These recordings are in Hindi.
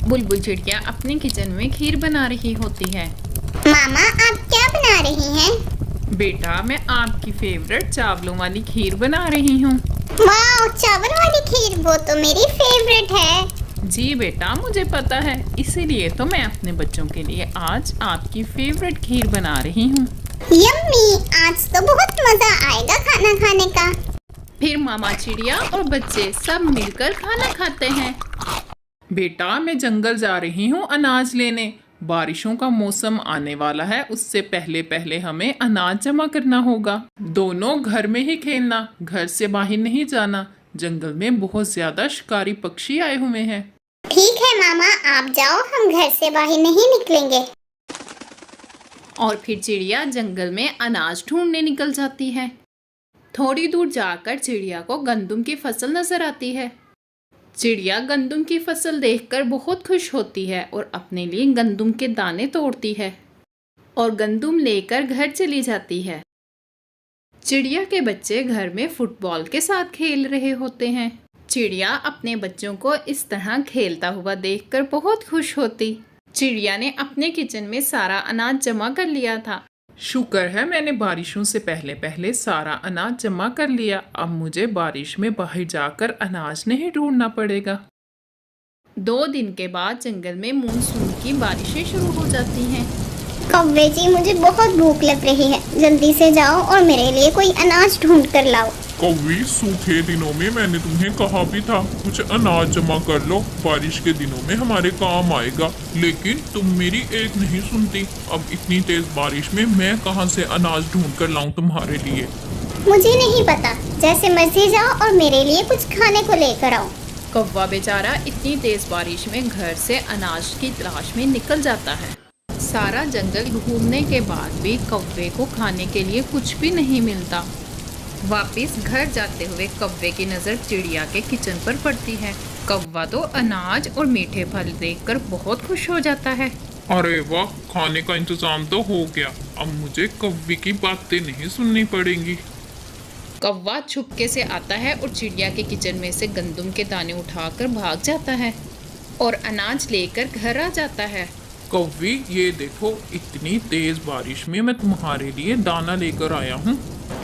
बुलबुल चिड़िया अपने किचन में खीर बना रही होती है। मामा, आप क्या बना रही हैं? बेटा, मैं आपकी फेवरेट चावलों वाली खीर बना रही हूँ। वाह, चावल वाली खीर वो तो मेरी फेवरेट है। जी बेटा, मुझे पता है, इसीलिए तो मैं अपने बच्चों के लिए आज आपकी फेवरेट खीर बना रही हूँ। यम्मी, आज तो बहुत मजा आएगा खाना खाने का। फिर मामा चिड़िया और बच्चे सब मिलकर खाना खाते हैं। बेटा, मैं जंगल जा रही हूँ अनाज लेने। बारिशों का मौसम आने वाला है, उससे पहले पहले हमें अनाज जमा करना होगा। दोनों घर में ही खेलना, घर से बाहर नहीं जाना। जंगल में बहुत ज्यादा शिकारी पक्षी आए हुए हैं। ठीक है मामा, आप जाओ, हम घर से बाहर नहीं निकलेंगे। और फिर चिड़िया जंगल में अनाज ढूंढने निकल जाती है। थोड़ी दूर जाकर चिड़िया को गंदुम की फसल नजर आती है। चिड़िया गंदुम की फसल देखकर बहुत खुश होती है और अपने लिए गंदुम के दाने तोड़ती है और गंदुम लेकर घर चली जाती है। चिड़िया के बच्चे घर में फुटबॉल के साथ खेल रहे होते हैं। चिड़िया अपने बच्चों को इस तरह खेलता हुआ देखकर बहुत खुश होती। चिड़िया ने अपने किचन में सारा अनाज जमा कर लिया था। शुक्र है मैंने बारिशों से पहले पहले सारा अनाज जमा कर लिया। अब मुझे बारिश में बाहर जाकर अनाज नहीं ढूंढना पड़ेगा। 2 दिन के बाद जंगल में मानसून की बारिशें शुरू हो जाती हैं। कौवे जी, मुझे बहुत भूख लग रही है, जल्दी से जाओ और मेरे लिए कोई अनाज ढूंढ कर लाओ। कौवी, सूखे दिनों में मैंने तुम्हें कहा भी था कुछ अनाज जमा कर लो, बारिश के दिनों में हमारे काम आएगा, लेकिन तुम मेरी एक नहीं सुनती। अब इतनी तेज बारिश में मैं कहां से अनाज ढूंढ कर लाऊं तुम्हारे लिए? मुझे नहीं पता, जैसे मर्जी जाओ और मेरे लिए कुछ खाने को लेकर आओ। कौवा बेचारा इतनी तेज बारिश में घर से अनाज की तलाश में निकल जाता है। सारा जंगल घूमने के बाद भी कौवे को खाने के लिए कुछ भी नहीं मिलता। वापिस घर जाते हुए कौवे की नज़र चिड़िया के किचन पर पड़ती है। कौवा तो अनाज और मीठे फल देखकर बहुत खुश हो जाता है। अरे वाह, खाने का इंतजाम तो हो गया। अब मुझे कौवी की बातें नहीं सुननी पड़ेंगी। कौवा छुपके से आता है और चिड़िया के किचन में से गंदुम के दाने उठाकर भाग जाता है और अनाज लेकर घर आ जाता है। कौवी, ये देखो, इतनी तेज बारिश में मैं तुम्हारे लिए दाना लेकर आया हूँ।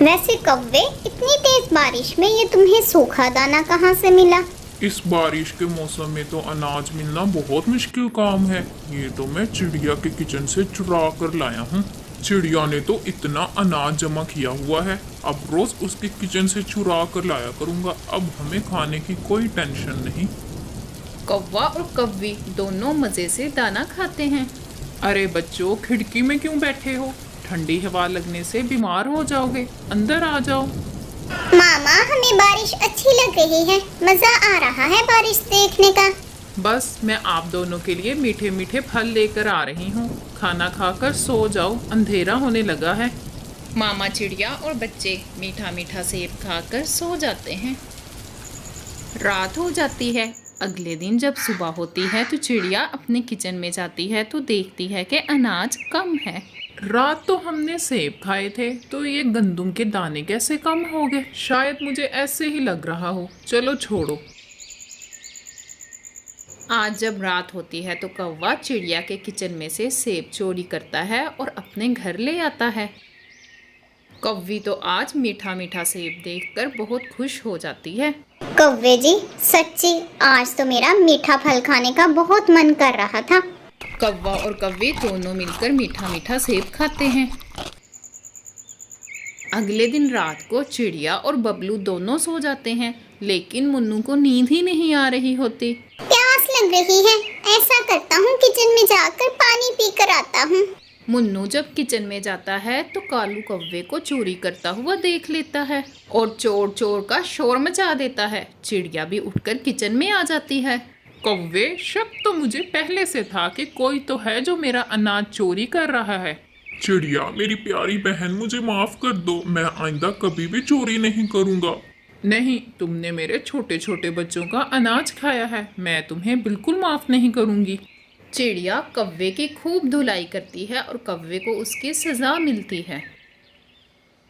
वैसे कौवे, इतनी तेज बारिश में ये तुम्हें सूखा दाना कहाँ से मिला? इस बारिश के मौसम में तो अनाज मिलना बहुत मुश्किल काम है। ये तो मैं चिड़िया के किचन से चुरा कर लाया हूँ। चिड़िया ने तो इतना अनाज जमा किया हुआ है, अब रोज उसके किचन से चुरा कर लाया करूँगा। अब हमें खाने की कोई टेंशन नहीं। कौवा और कौवी दोनों मजे से दाना खाते हैं। अरे बच्चों, खिड़की में क्यों बैठे हो? ठंडी हवा लगने से बीमार हो जाओगे, अंदर आ जाओ। मामा, हमें बारिश अच्छी लग रही है, मजा आ रहा है बारिश देखने का। बस मैं आप दोनों के लिए मीठे मीठे फल लेकर आ रही हूँ। खाना खाकर सो जाओ, अंधेरा होने लगा है। मामा चिड़िया और बच्चे मीठा मीठा सेब खाकर सो जाते हैं। रात हो जाती है। अगले दिन जब सुबह होती है तो चिड़िया अपने किचन में जाती है तो देखती है कि अनाज कम है। रात तो हमने सेब खाए थे, तो ये गंदुम के दाने कैसे कम हो गए? शायद मुझे ऐसे ही लग रहा हो। चलो छोड़ो। आज जब रात होती है तो कौवा चिड़िया के किचन में से सेब चोरी करता है और अपने घर ले आता है। कौवी तो आज मीठा मीठा सेब देखकर बहुत खुश हो जाती है। कौवे जी, सच्ची आज तो मेरा मीठा फल खाने का बहुत मन कर रहा था। कौवा और कौवी दोनों मिलकर मीठा मीठा सेब खाते हैं। अगले दिन रात को चिड़िया और बबलू दोनों सो जाते हैं, लेकिन मुन्नू को नींद ही नहीं आ रही होती। प्यास लग रही है, ऐसा करता हूँ किचन में जाकर पानी पी कर आता हूँ। मुन्नू जब किचन में जाता है तो कालू कौवे को चोरी करता हुआ देख लेता है और चोर चोर का शोर मचा देता है। चिड़िया भी उठकर किचन में आ जाती है। कौवे, शक तो मुझे पहले से था कि कोई तो है जो मेरा अनाज चोरी कर रहा है। चिड़िया, मेरी प्यारी बहन, मुझे माफ कर दो। मैं आइंदा कभी भी चोरी नहीं करूँगा। नहीं, तुमने मेरे छोटे छोटे बच्चों का अनाज खाया है, मैं तुम्हें बिल्कुल माफ नहीं करूँगी। चिड़िया कौवे की खूब धुलाई करती है और कौवे को उसकी सजा मिलती है।